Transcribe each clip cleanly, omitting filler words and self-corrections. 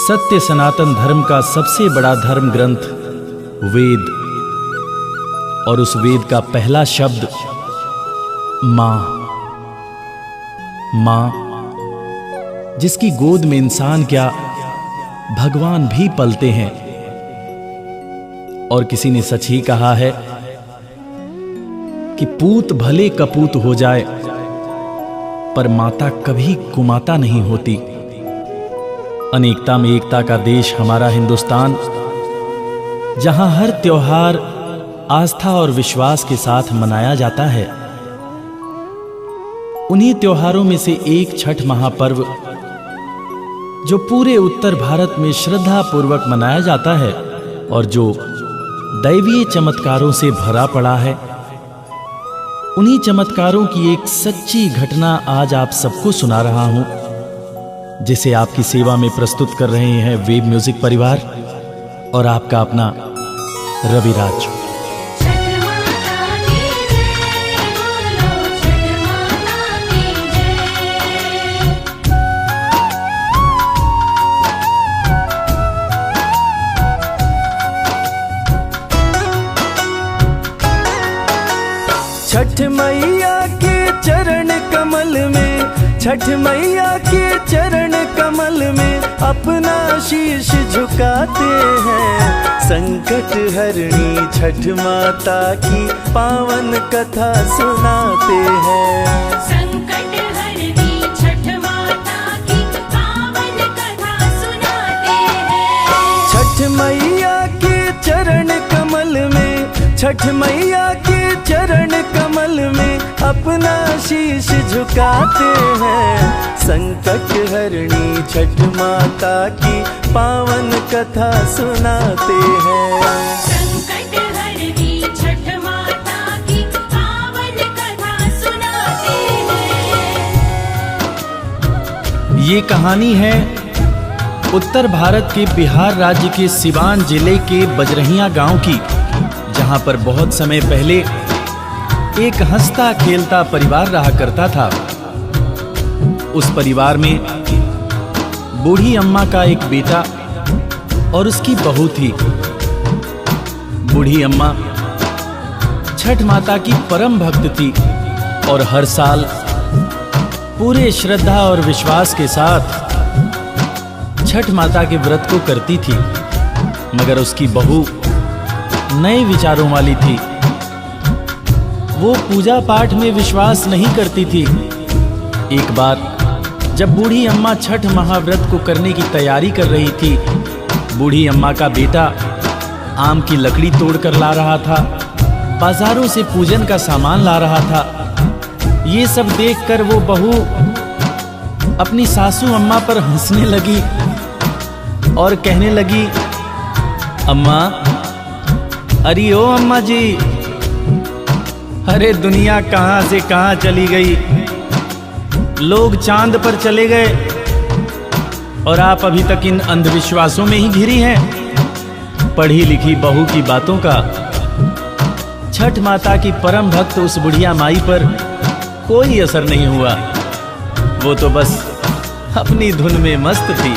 सत्य सनातन धर्म का सबसे बड़ा धर्म ग्रंथ वेद, और उस वेद का पहला शब्द मां। मां, जिसकी गोद में इंसान क्या भगवान भी पलते हैं। और किसी ने सच ही कहा है कि पूत भले कपूत हो जाए पर माता कभी कुमाता नहीं होती। अनेकता में एकता का देश हमारा हिंदुस्तान, जहां हर त्योहार आस्था और विश्वास के साथ मनाया जाता है। उन्हीं त्योहारों में से एक छठ महापर्व, जो पूरे उत्तर भारत में श्रद्धा पूर्वक मनाया जाता है और जो दैवीय चमत्कारों से भरा पड़ा है। उन्हीं चमत्कारों की एक सच्ची घटना आज आप सबको सुना रहा हूं, जिसे आपकी सेवा में प्रस्तुत कर रहे हैं वेब म्यूजिक परिवार और आपका अपना रविराज। छठ मैया के चरण कमल में, छठ मैया के चरण कमल में अपना शीश झुकाते हैं। संकट हरणी छठ माता की पावन कथा सुनाते हैं। संकट हरणी छठ माता की पावन कथा सुनाते हैं। छठ मैया के चरण कमल में, छठ मैया के चरण कमल में अपना शीश झुकाते हैं। संकट हरणी छठ माता की पावन कथा सुनाते हैं। संकट हरणी छठ माता की पावन कथा सुनाते हैं। ये कहानी है उत्तर भारत के बिहार राज्य के सिवान जिले के बजरहिया गांव की, जहां पर बहुत समय पहले एक हंसता खेलता परिवार रहा करता था। उस परिवार में बूढ़ी अम्मा का एक बेटा और उसकी बहू थी। बूढ़ी अम्मा छठ माता की परम भक्त थी और हर साल पूरे श्रद्धा और विश्वास के साथ छठ माता के व्रत को करती थी। मगर उसकी बहू नए विचारों वाली थी। वो पूजा पाठ में विश्वास नहीं करती थी। एक बार जब बूढ़ी अम्मा छठ महाव्रत को करने की तैयारी कर रही थी, बूढ़ी अम्मा का बेटा आम की लकड़ी तोड़कर ला रहा था, बाजारों से पूजन का सामान ला रहा था। ये सब देखकर वो बहू अपनी सासू अम्मा पर हंसने लगी और कहने लगी, अम्मा, अरे ओ अम्मा जी, अरे दुनिया कहां से कहां चली गई। लोग चांद पर चले गए और आप अभी तक इन अंधविश्वासों में ही घिरी हैं। पढ़ी लिखी बहू की बातों का छठ माता की परम भक्त उस बुढ़िया माई पर कोई असर नहीं हुआ। वो तो बस अपनी धुन में मस्त थी।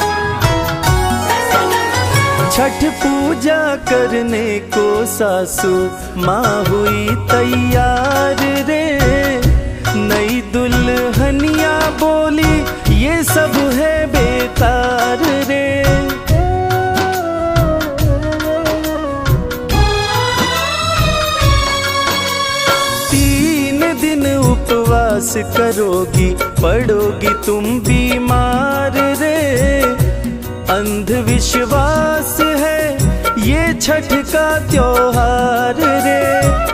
छठ पूजा करने को सासू माँ हुई तैयार रे। नई दुल्हनिया बोली ये सब है बेकार रे। तीन दिन उपवास करोगी, पड़ोगी तुम बीमार रे। अंधविश्वास है ये छठ का त्योहार रे।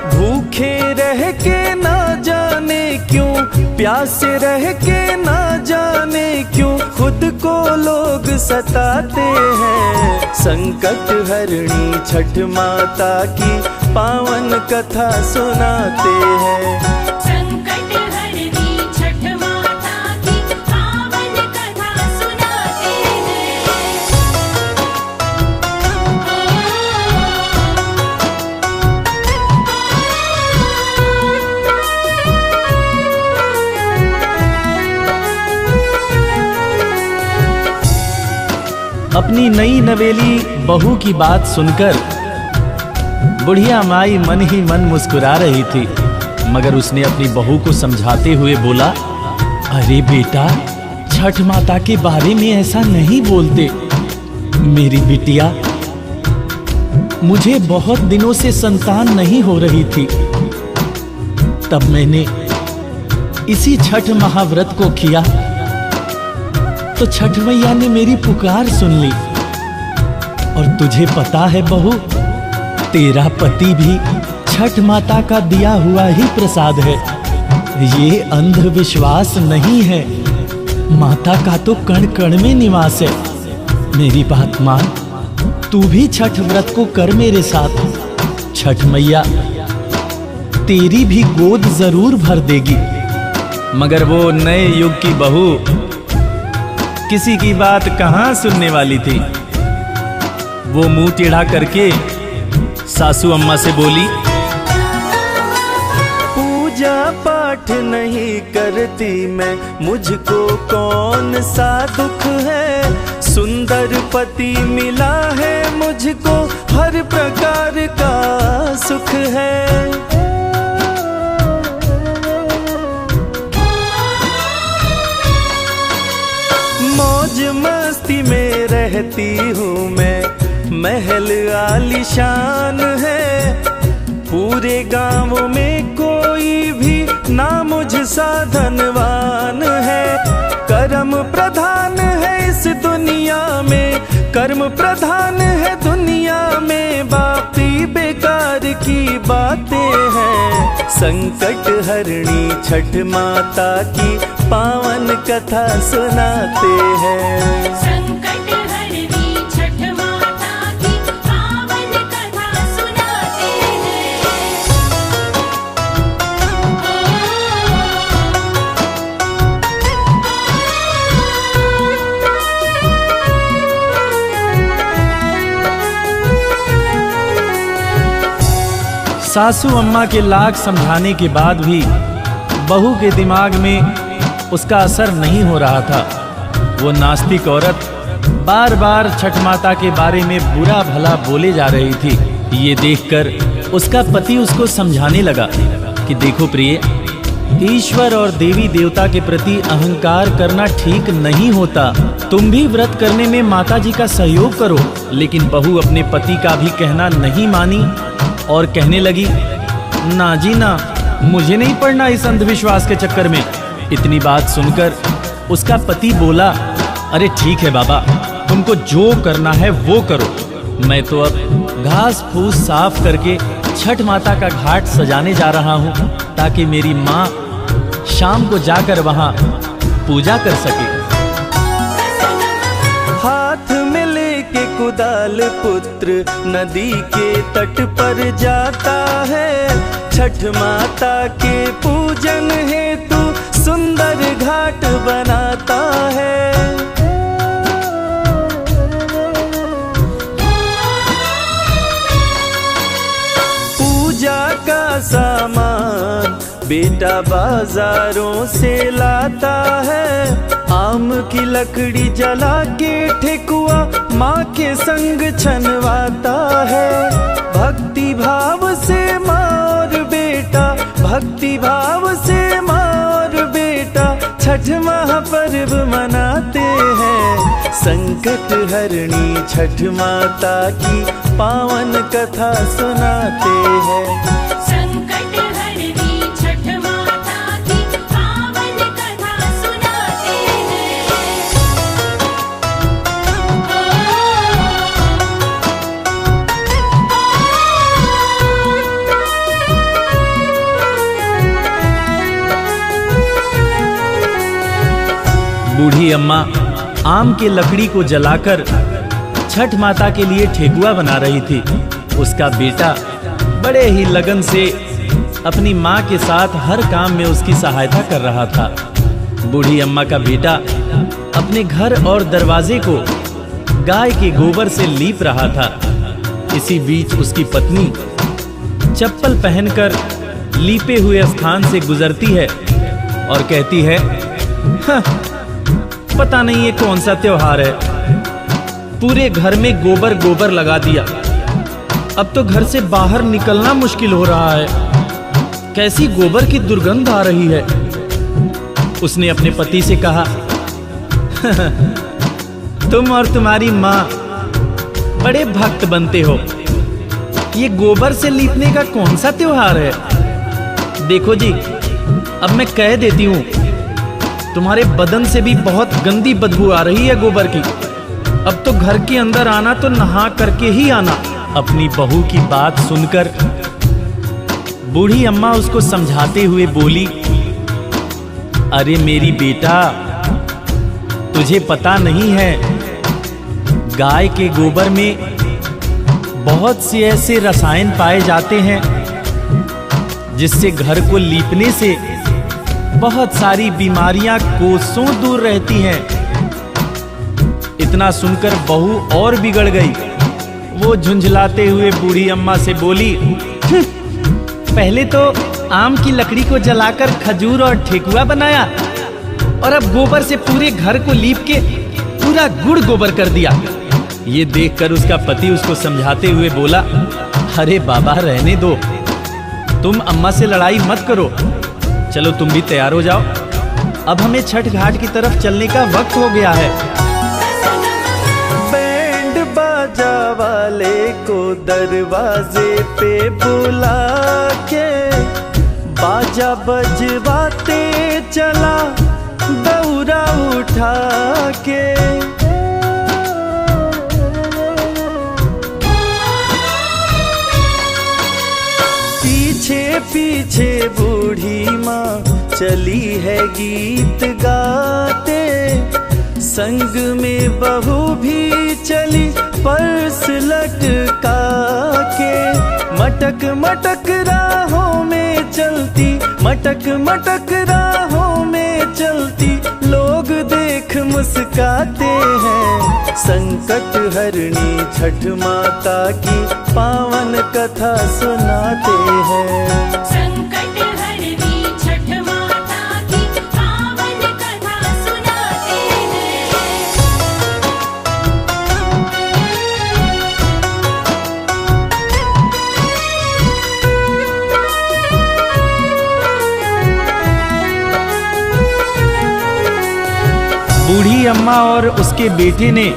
भूखे रह के ना जाने क्यों, प्यासे रह के ना जाने क्यों खुद को लोग सताते हैं। संकट हरणी छठ माता की पावन कथा सुनाते हैं। संकट हरणी छठ माता की पावन कथा सुनाते हैं। अपनी नई नवेली बहू की बात सुनकर बुढ़िया माई मन ही मन मुस्कुरा रही थी, मगर उसने अपनी बहू को समझाते हुए बोला, अरे बेटा, छठ माता के बारे में ऐसा नहीं बोलते। मेरी बिटिया, मुझे बहुत दिनों से संतान नहीं हो रही थी, तब मैंने इसी छठ महाव्रत को किया तो छठ मैया ने मेरी पुकार सुन ली। और तुझे पता है बहू, तेरा पति भी छठ माता का दिया हुआ ही प्रसाद है। ये अंधविश्वास नहीं है, माता का तो कण कण में निवास है। मेरी बात मान, तू भी छठ व्रत को कर मेरे साथ। छठ मैया तेरी भी गोद जरूर भर देगी। मगर वो नए युग की बहू किसी की बात कहां सुनने वाली थी। वो मुंह टेढ़ा करके सासू अम्मा से बोली, पूजा पाठ नहीं करती मैं, मुझको कौन सा दुख है। सुंदर पति मिला है मुझको, हर प्रकार का सुख है। मौज मस्ती में रहती हूँ मैं, महल आलीशान है। पूरे गांव में कोई भी ना मुझसा धनवान है। कर्म प्रधान है इस दुनिया में, कर्म प्रधान है दुनिया में। बाकी बेकार की बातें हैं। संकट हरणी छठ माता की पावन कथा सुनाते हैं। संकट हरनी छठ माता की पावन कथा सुनाते हैं। सासू अम्मा के लाख समझाने के बाद भी बहू के दिमाग में उसका असर नहीं हो रहा था। वो नास्तिक औरत बार बार छठ माता के बारे में बुरा भला बोले जा रही थी। ये देखकर उसका पति उसको समझाने लगा कि देखो प्रिय, ईश्वर और देवी देवता के प्रति अहंकार करना ठीक नहीं होता। तुम भी व्रत करने में माता जी का सहयोग करो। लेकिन बहू अपने पति का भी कहना नहीं मानी और कहने लगी, ना जी ना, मुझे नहीं पड़ना इस अंधविश्वास के चक्कर में। इतनी बात सुनकर उसका पति बोला, अरे ठीक है बाबा, तुमको जो करना है वो करो। मैं तो अब घास फूस साफ करके छठ माता का घाट सजाने जा रहा हूँ, ताकि मेरी माँ शाम को जाकर वहाँ पूजा कर सके। हाथ में लेके कुदाल पुत्र नदी के तट पर जाता है। छठ माता के पूजन हेतु सुंदर घाट बनाता है। पूजा का सामान बेटा बाजारों से लाता है। आम की लकड़ी जला के ठेकुआ माँ के संग छनवाता है। भक्ति भाव से माँ और बेटा, भक्ति भाव से माँ और बेटा छठ महापर्व मनाते हैं। संकट हरणी छठ माता की पावन कथा सुनाते हैं। संकट हरनी छठ माता की पावन कथा सुनाते हैं। बूढ़ी अम्मा आम के लकड़ी को जलाकर छठ माता के लिए ठेकुआ बना रही थी। उसका बेटा बड़े ही लगन से अपनी माँ के साथ हर काम में उसकी सहायता कर रहा था। बूढ़ी अम्मा का बेटा अपने घर और दरवाजे को गाय के गोबर से लीप रहा था। इसी बीच उसकी पत्नी चप्पल पहनकर लीपे हुए स्थान से गुजरती है और कहती है, पता नहीं ये कौन सा त्योहार है, पूरे घर में गोबर गोबर लगा दिया। अब तो घर से बाहर निकलना मुश्किल हो रहा है। कैसी गोबर की दुर्गंध आ रही है। उसने अपने पति से कहा, तुम और तुम्हारी माँ बड़े भक्त बनते हो। ये गोबर से लीपने का कौन सा त्योहार है? देखो जी, अब मैं कह देती हूँ, तुम्हारे बदन से भी बहुत गंदी बदबू आ रही है गोबर की। अब तो घर के अंदर आना तो नहा करके ही आना। अपनी बहू की बात सुनकर बूढ़ी अम्मा उसको समझाते हुए बोली, अरे मेरी बेटा, तुझे पता नहीं है, गाय के गोबर में बहुत से ऐसे रसायन पाए जाते हैं जिससे घर को लीपने से बहुत सारी बीमारियां कोसों दूर रहती हैं। इतना सुनकर बहू और बिगड़ गई। वो झुंझलाते हुए बूढ़ी अम्मा से बोली, पहले तो आम की लकड़ी को जलाकर खजूर और ठेकुआ बनाया और अब गोबर से पूरे घर को लीप के पूरा गुड़ गोबर कर दिया। ये देखकर उसका पति उसको समझाते हुए बोला, अरे बाबा रहने दो, तुम अम्मा से लड़ाई मत करो। चलो तुम भी तैयार हो जाओ, अब हमें छठ घाट की तरफ चलने का वक्त हो गया है। बैंड बाजा वाले को दरवाजे पे बुला के बाजा बजवाते चला दौरा उठा के। पीछे पीछे बूढ़ी माँ चली है गीत गाते, संग में बहू भी चली पर्स लटका के। मटक मटक राहों में चलती, मटक मटक राहों में चलती, लोग देख मुस्काते हैं। संकट हरणी छठ माता की पावन कथा सुनाते हैं। संकट हरनी छठ माता की पावन कथा सुनाते हैं। बूढ़ी अम्मा और उसके बेटे ने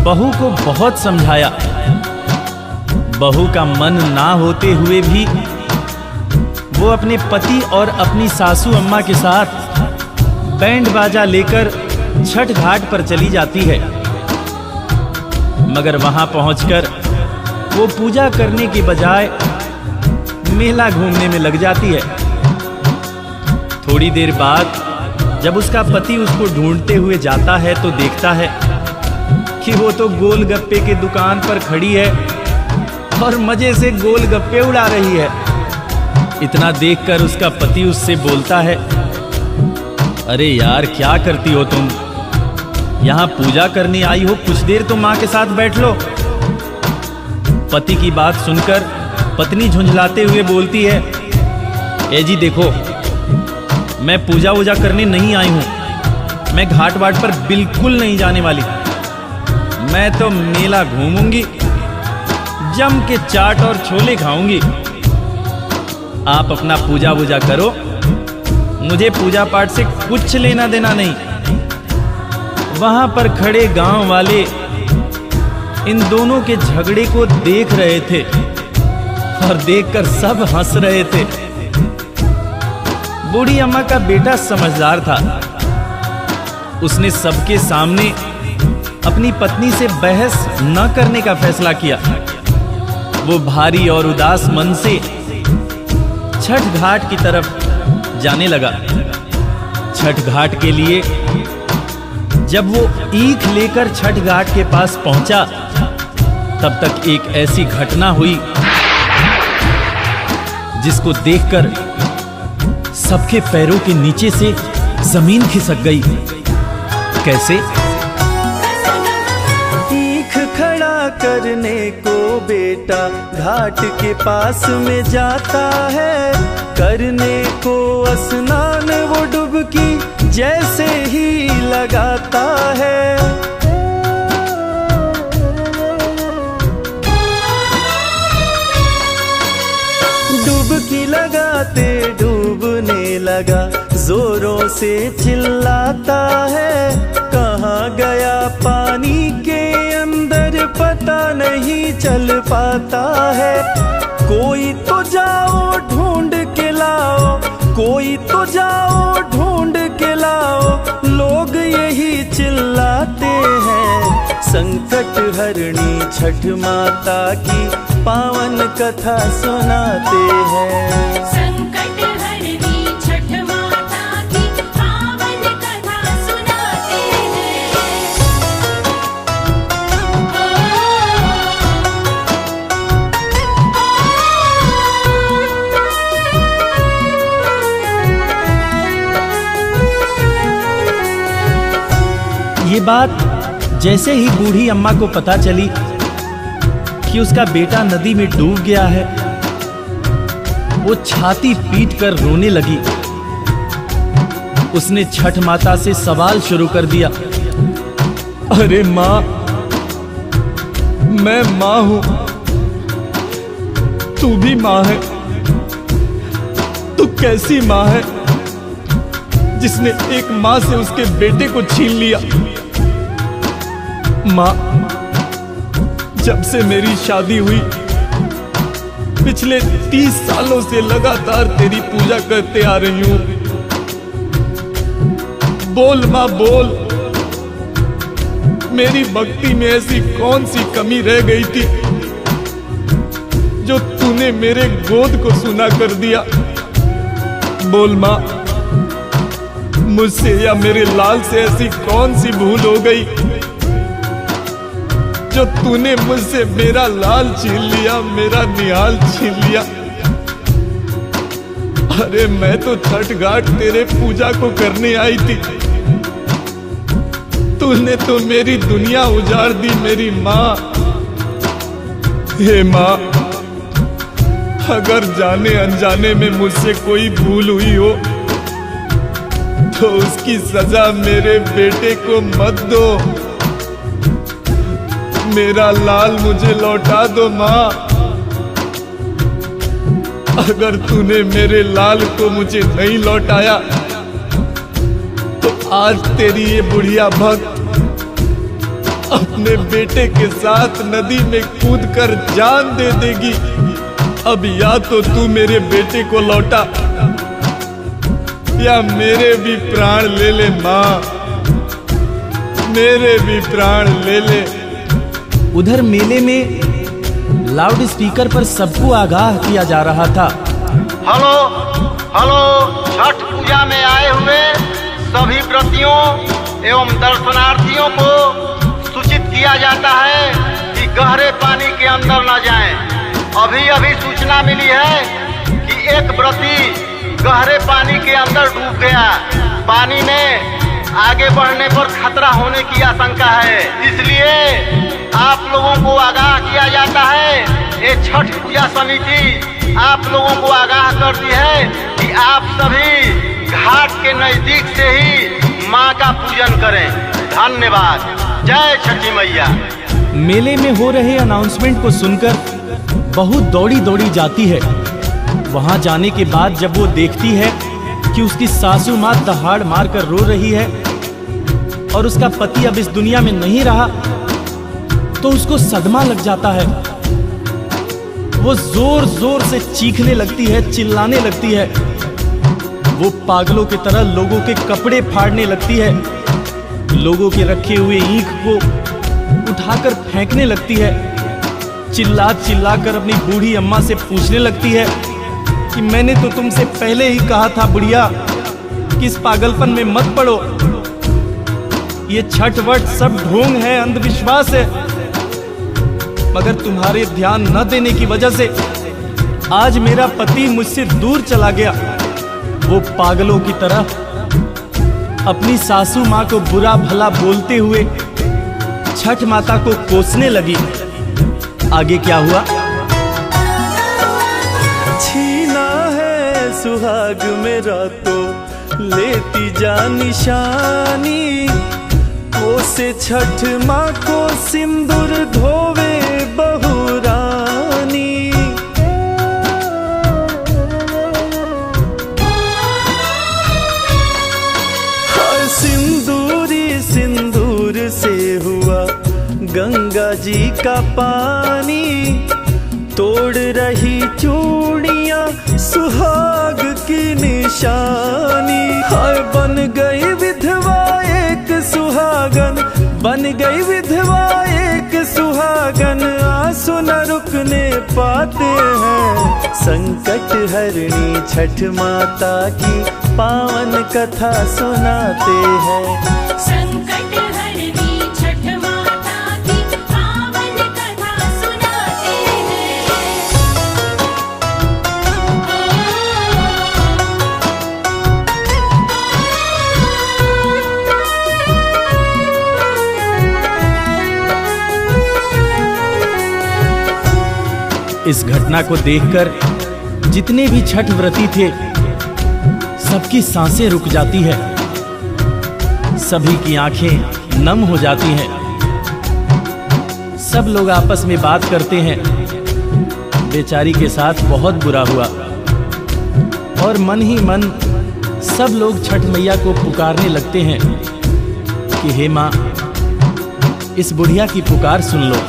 बहू को बहुत समझाया। बहू का मन ना होते हुए भी वो अपने पति और अपनी सासू अम्मा के साथ बैंड बाजा लेकर छठ घाट पर चली जाती है। मगर वहां पहुंचकर वो पूजा करने के बजाय मेला घूमने में लग जाती है। थोड़ी देर बाद जब उसका पति उसको ढूंढते हुए जाता है तो देखता है कि वो तो गोलगप्पे की दुकान पर खड़ी है और मजे से गोलगप्पे उड़ा रही है। इतना देखकर उसका पति उससे बोलता है, अरे यार क्या करती हो तुम? यहाँ पूजा करने आई हो, कुछ देर तो माँ के साथ बैठ लो। पति की बात सुनकर पत्नी झुंझलाते हुए बोलती है, ए जी देखो, मैं पूजा वूजा करने नहीं आई हूं। मैं घाट वाट पर बिल्कुल नहीं जाने वाली। मैं तो मेला घूमूंगी, जम के चाट और छोले खाऊंगी। आप अपना पूजा वूजा करो, मुझे पूजा पाठ से कुछ लेना देना नहीं। वहां पर खड़े गांव वाले इन दोनों के झगड़े को देख रहे थे और देखकर सब हंस रहे थे। बूढ़ी अम्मा का बेटा समझदार था। उसने सबके सामने अपनी पत्नी से बहस न करने का फैसला किया। वो भारी और उदास मन से छठ घाट की तरफ जाने लगा। छठ घाट के लिए जब वो ईख लेकर छठ घाट के पास पहुंचा, तब तक एक ऐसी घटना हुई जिसको देखकर सबके पैरों के नीचे से जमीन खिसक गई। कैसे? ईख खड़ा करने को बेटा घाट के पास में जाता है, करने को स्नान वो डुबकी जैसे ही लगाता है। जाते डूबने लगा, जोरों से चिल्लाता है कहाँ गया पानी के अंदर, पता नहीं चल पाता है। कोई तो जाओ ढूंढ के लाओ, कोई तो जाओ ढूंढ के लाओ, लोग यही चिल्लाते हैं। संकट हरणी छठ माता की पावन कथा सुनाते हैं। संकट हरनी छठ माता की पावन कथा सुनाते ये बात जैसे ही बूढ़ी अम्मा को पता चली कि उसका बेटा नदी में डूब गया है, वो छाती पीट कर रोने लगी। उसने छठ माता से सवाल शुरू कर दिया, अरे माँ, मैं माँ हूं, तू भी माँ है। तू कैसी माँ है जिसने एक माँ से उसके बेटे को छीन लिया? माँ, जब से मेरी शादी हुई पिछले 30 सालों से लगातार तेरी पूजा करते आ रही हूं। बोल माँ बोल, मेरी भक्ति में ऐसी कौन सी कमी रह गई थी जो तूने मेरे गोद को सुना कर दिया? बोल माँ, मुझसे या मेरे लाल से ऐसी कौन सी भूल हो गई जो तूने मुझसे मेरा लाल छीन लिया, मेरा निहाल छीन लिया? अरे मैं तो छठ घाट तेरे पूजा को करने आई थी, तूने तो मेरी दुनिया उजाड़ दी मेरी माँ। हे माँ, अगर जाने अनजाने में मुझसे कोई भूल हुई हो तो उसकी सजा मेरे बेटे को मत दो। मेरा लाल मुझे लौटा दो माँ। अगर तूने मेरे लाल को मुझे नहीं लौटाया तो आज तेरी ये बुढ़िया भक्त अपने बेटे के साथ नदी में कूदकर जान दे देगी। अब या तो तू मेरे बेटे को लौटा या मेरे भी प्राण ले ले माँ, मेरे भी प्राण ले ले। उधर मेले में लाउड स्पीकर पर सबको आगाह किया जा रहा था। हेलो हेलो, छठ पूजा में आए हुए सभी व्रतियों एवं दर्शनार्थियों को सूचित किया जाता है कि गहरे पानी के अंदर न जाएं। अभी अभी सूचना मिली है कि एक व्रती गहरे पानी के अंदर डूब गया। पानी में आगे बढ़ने पर खतरा होने की आशंका है, इसलिए आप लोगों को आगाह किया जाता है। ये छठ पूजा समिति आप लोगों को आगाह करती है कि आप सभी घाट के नजदीक से ही माँ का पूजन करें। धन्यवाद। जय छठी मैया। मेले में हो रहे अनाउंसमेंट को सुनकर बहुत दौड़ी दौड़ी जाती है। वहां जाने के बाद जब वो देखती है कि उसकी सासू माँ दहाड़ मारकर रो रही है और उसका पति अब इस दुनिया में नहीं रहा, तो उसको सदमा लग जाता है। वो जोर जोर से चीखने लगती है, चिल्लाने लगती है। वो पागलों की तरह लोगों के कपड़े फाड़ने लगती है, लोगों के रखे हुए ईंख को उठाकर फेंकने लगती है। चिल्ला चिल्ला कर अपनी बूढ़ी अम्मा से पूछने लगती है कि मैंने तो तुमसे पहले ही कहा था बुढ़िया कि इस पागलपन में मत पड़ो। ये छठ वट सब ढोंग है, अंधविश्वास है। मगर तुम्हारे ध्यान न देने की वजह से आज मेरा पति मुझसे दूर चला गया। वो पागलों की तरह अपनी सासू माँ को बुरा भला बोलते हुए छठ माता को कोसने लगी। आगे क्या हुआ? छीना है सुहाग मेरा तो लेती जा निशानी, कोसे छठ माँ को सिंदूर धोवे बहुरानी। गंगा जी का पानी, तोड़ रही चूड़ियां सुहाग की निशानी। हाय बन गई विधवा एक सुहागन, बन गई विधवा एक सुहागन, आंसू न रुकने पाते हैं। संकट हरणी छठ माता की पावन कथा सुनाते हैं। संकट हरनी छठ माता की पावन कथा सुनाते इस घटना को देखकर जितने भी छठ व्रती थे सबकी सांसें रुक जाती है, सभी की आंखें नम हो जाती हैं। सब लोग आपस में बात करते हैं। बेचारी के साथ बहुत बुरा हुआ और मन ही मन सब लोग छठ मैया को पुकारने लगते हैं कि हे माँ, इस बुढ़िया की पुकार सुन लो।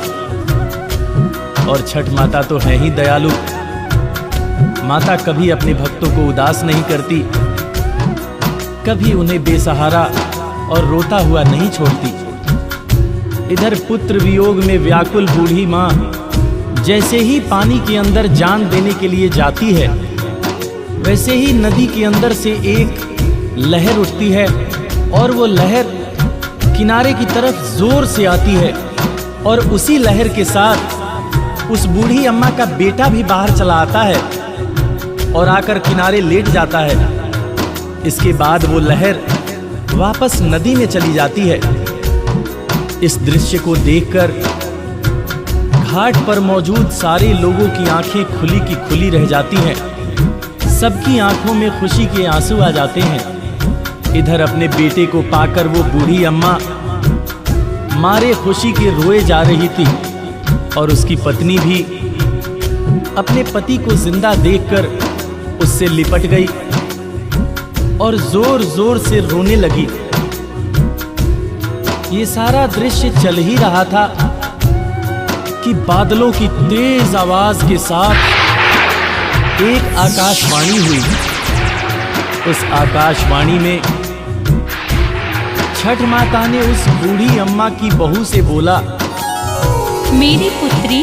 और छठ माता तो है ही दयालु, माता कभी अपने भक्तों को उदास नहीं करती, कभी उन्हें बेसहारा और रोता हुआ नहीं छोड़ती। इधर पुत्र वियोग में व्याकुल बूढ़ी माँ जैसे ही पानी के अंदर जान देने के लिए जाती है, वैसे ही नदी के अंदर से एक लहर उठती है और वो लहर किनारे की तरफ जोर से आती है और उसी लहर के साथ उस बूढ़ी अम्मा का बेटा भी बाहर चला आता है और आकर किनारे लेट जाता है। इसके बाद वो लहर वापस नदी में चली जाती है। इस दृश्य को देखकर घाट पर मौजूद सारे लोगों की आंखें खुली की खुली रह जाती हैं। सबकी आंखों में खुशी के आंसू आ जाते हैं। इधर अपने बेटे को पाकर वो बूढ़ी अम्मा मारे खुशी के रोए जा रही थी और उसकी पत्नी भी अपने पति को जिंदा देखकर उससे लिपट गई और जोर जोर से रोने लगी। ये सारा दृश्य चल ही रहा था कि बादलों की तेज आवाज के साथ एक आकाशवाणी हुई। उस आकाशवाणी में छठ माता ने उस बूढ़ी अम्मा की बहू से बोला, मेरी पुत्री,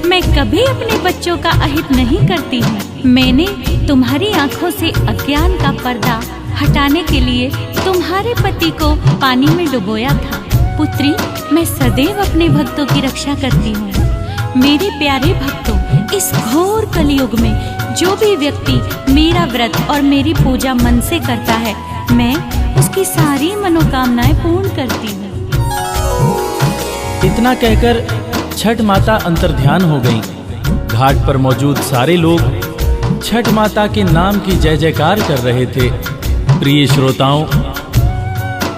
मैं कभी अपने बच्चों का अहित नहीं करती हूँ। मैंने तुम्हारी आंखों से अज्ञान का पर्दा हटाने के लिए तुम्हारे पति को पानी में डुबोया था। पुत्री, मैं सदैव अपने भक्तों की रक्षा करती हूँ। मेरे प्यारे भक्तों, इस घोर कलयुग में जो भी व्यक्ति मेरा व्रत और मेरी पूजा मन से करता है, मैं उसकी सारी मनोकामनाएं पूर्ण करती हूँ। इतना कहकर छठ माता अंतर्ध्यान हो गईं। घाट पर मौजूद सारे लोग छठ माता के नाम की जय जयकार कर रहे थे। प्रिय श्रोताओं,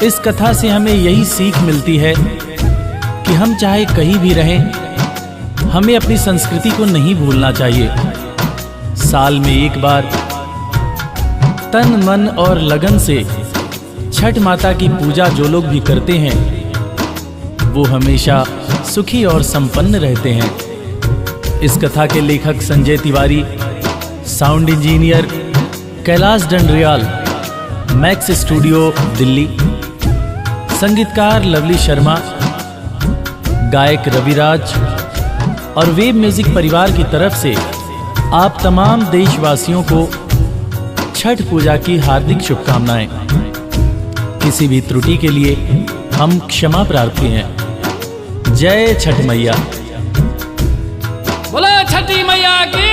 इस कथा से हमें यही सीख मिलती है कि हम चाहे कहीं भी रहें, हमें अपनी संस्कृति को नहीं भूलना चाहिए। साल में एक बार तन मन और लगन से छठ माता की पूजा जो लोग भी करते हैं, वो हमेशा सुखी और संपन्न रहते हैं। इस कथा के लेखक Sanjay Tiwari, sound engineer Kailash Dandriyal, max studio Delhi, संगीतकार लवली शर्मा, गायक रविराज और वेब म्यूजिक परिवार की तरफ से आप तमाम देशवासियों को छठ पूजा की हार्दिक शुभकामनाएं। किसी भी त्रुटि के लिए हम क्षमा प्रार्थी हैं। जय छठ मैया। बोला छठी मैया की।